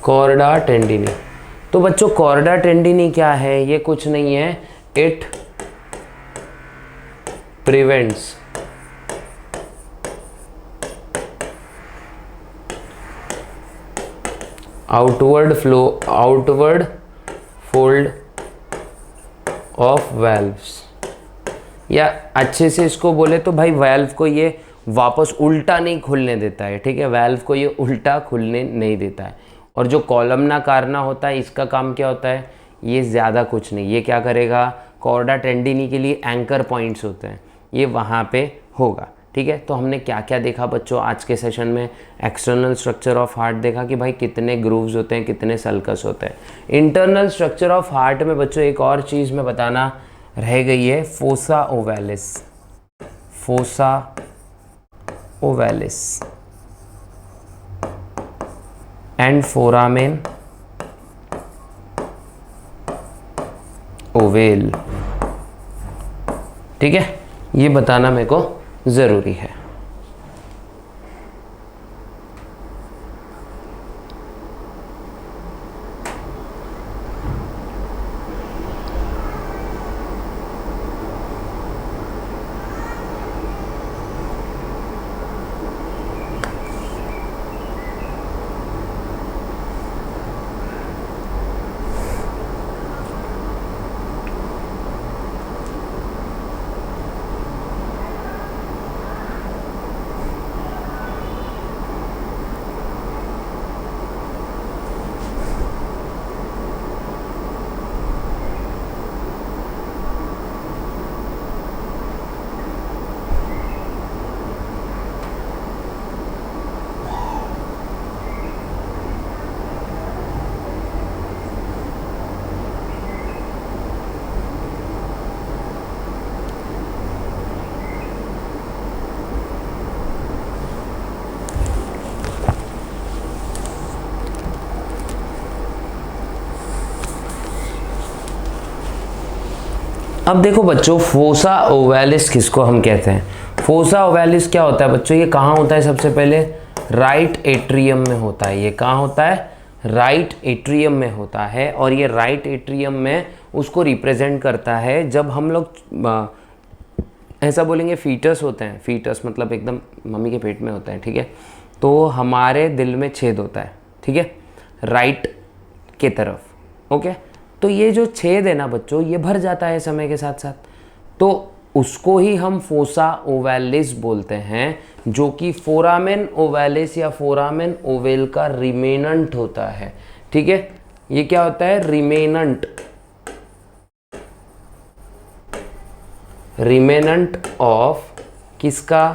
कॉर्डा टेंडिनी। तो बच्चों कॉर्डा टेंडिनी क्या है, ये कुछ नहीं है, it prevents outward fold of valves. या अच्छे से इसको बोले तो भाई वाल्व को ये वापस उल्टा नहीं खुलने देता है। ठीक है, वाल्व को ये उल्टा खुलने नहीं देता है। और जो कॉलमना कार्ना होता है, इसका काम क्या होता है, ये ज़्यादा कुछ नहीं, ये क्या करेगा, कॉर्डा टेंडिनी के लिए एंकर पॉइंट्स होते हैं, ये वहाँ पे होगा। ठीक है, तो हमने क्या क्या देखा बच्चों आज के सेशन में, एक्सटर्नल स्ट्रक्चर ऑफ हार्ट देखा कि भाई कितने ग्रूव्स होते हैं, कितने सल्कस होते हैं। इंटरनल स्ट्रक्चर ऑफ हार्ट में बच्चों एक और चीज़ मैं बताना रह गई है, fossa ovalis. Fossa ovalis and foramen ovale. ठीक है, ये बताना मेरे को ज़रूरी है। अब देखो बच्चों, फोसा ओवैलिस किसको हम कहते हैं। फोसा ओवैलिस क्या होता है बच्चों, ये कहाँ होता है, सबसे पहले राइट एट्रियम में होता है। ये कहाँ होता है, राइट एट्रियम में होता है। और ये राइट एट्रियम में उसको रिप्रेजेंट करता है जब हम लोग ऐसा बोलेंगे फीटस होते हैं, फीटस मतलब एकदम मम्मी के पेट में होता है। ठीक है, तो हमारे दिल में छेद होता है। ठीक है, राइट के तरफ। ओके, तो ये जो छेद है ना बच्चों, ये भर जाता है समय के साथ साथ, तो उसको ही हम फोसा ओवैलिस बोलते हैं, जो कि फोरामेन ओवैलिस या फोरामेन ओवेल का रिमेनेंट होता है। ठीक है, ये क्या होता है, रिमेनेंट रिमेनेंट ऑफ किसका,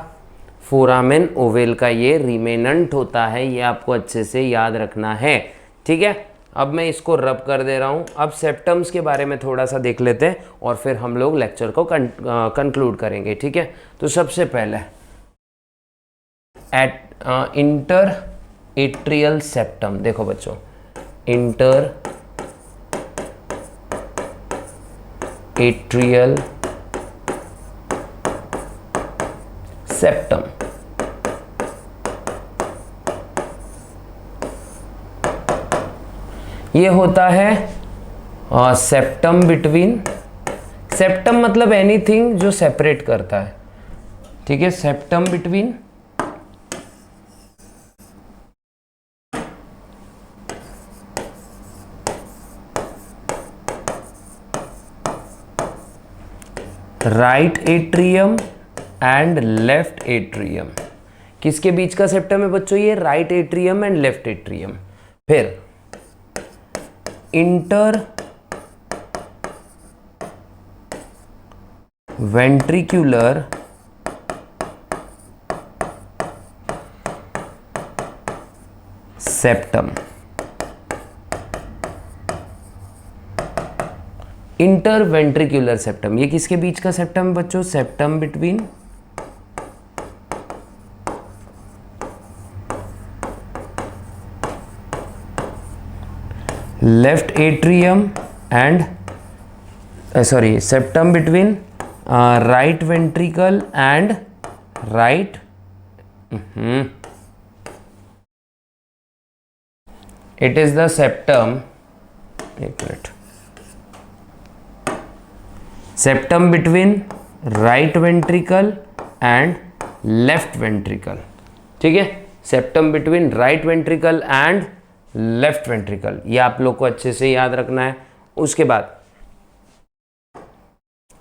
फोरामेन ओवेल का ये रिमेनेंट होता है, ये आपको अच्छे से याद रखना है, ठीक है। अब मैं इसको रब कर दे रहा हूँ। अब सेप्टम्स के बारे में थोड़ा सा देख लेते हैं और फिर हम लोग लेक्चर को कंक्लूड करेंगे, ठीक है। तो सबसे पहले इंटर एट्रियल सेप्टम, देखो बच्चों, इंटर एट्रियल सेप्टम, ये होता है सेप्टम बिटवीन, सेप्टम मतलब एनीथिंग जो सेपरेट करता है, ठीक है। Septum between right atrium and left atrium, किसके बीच का सेप्टम है बच्चों, ये right atrium and left atrium. फिर inter ventricular septum, inter ventricular septum, ये किसके बीच का सेप्टम है बच्चों, septum between left atrium and septum between right ventricle and right, it is the septum, एक minute, septum between right ventricle and left ventricle, ठीक है। Septum between right ventricle and left ventricle, ये आप लोग को अच्छे से याद रखना है। उसके बाद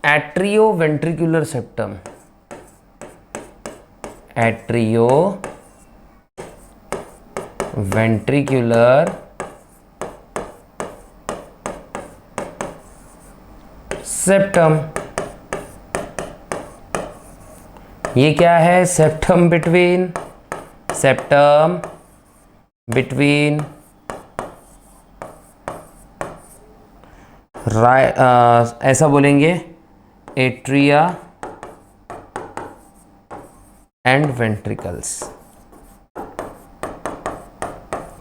atrio ventricular septum, atrio ventricular septum, ये क्या है, सेप्टम बिटवीन ऐसा बोलेंगे एट्रिया एंड वेंट्रिकल्स,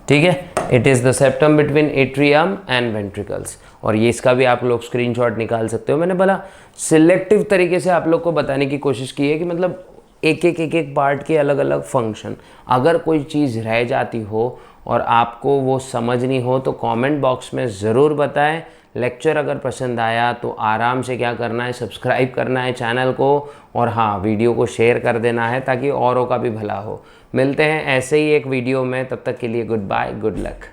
ठीक है। It is the septum between atrium and ventricles, और ये इसका भी आप लोग स्क्रीनशॉट निकाल सकते हो। मैंने बोला सिलेक्टिव तरीके से आप लोग को बताने की कोशिश की है कि मतलब एक एक पार्ट के अलग अलग फंक्शन, अगर कोई चीज़ रह जाती हो और आपको वो समझनी हो तो कमेंट बॉक्स में ज़रूर बताएं। लेक्चर अगर पसंद आया तो आराम से क्या करना है, सब्सक्राइब करना है चैनल को, और हाँ, वीडियो को शेयर कर देना है ताकि औरों का भी भला हो। मिलते हैं ऐसे ही एक वीडियो में, तब तक के लिए गुड बाय, गुड लक।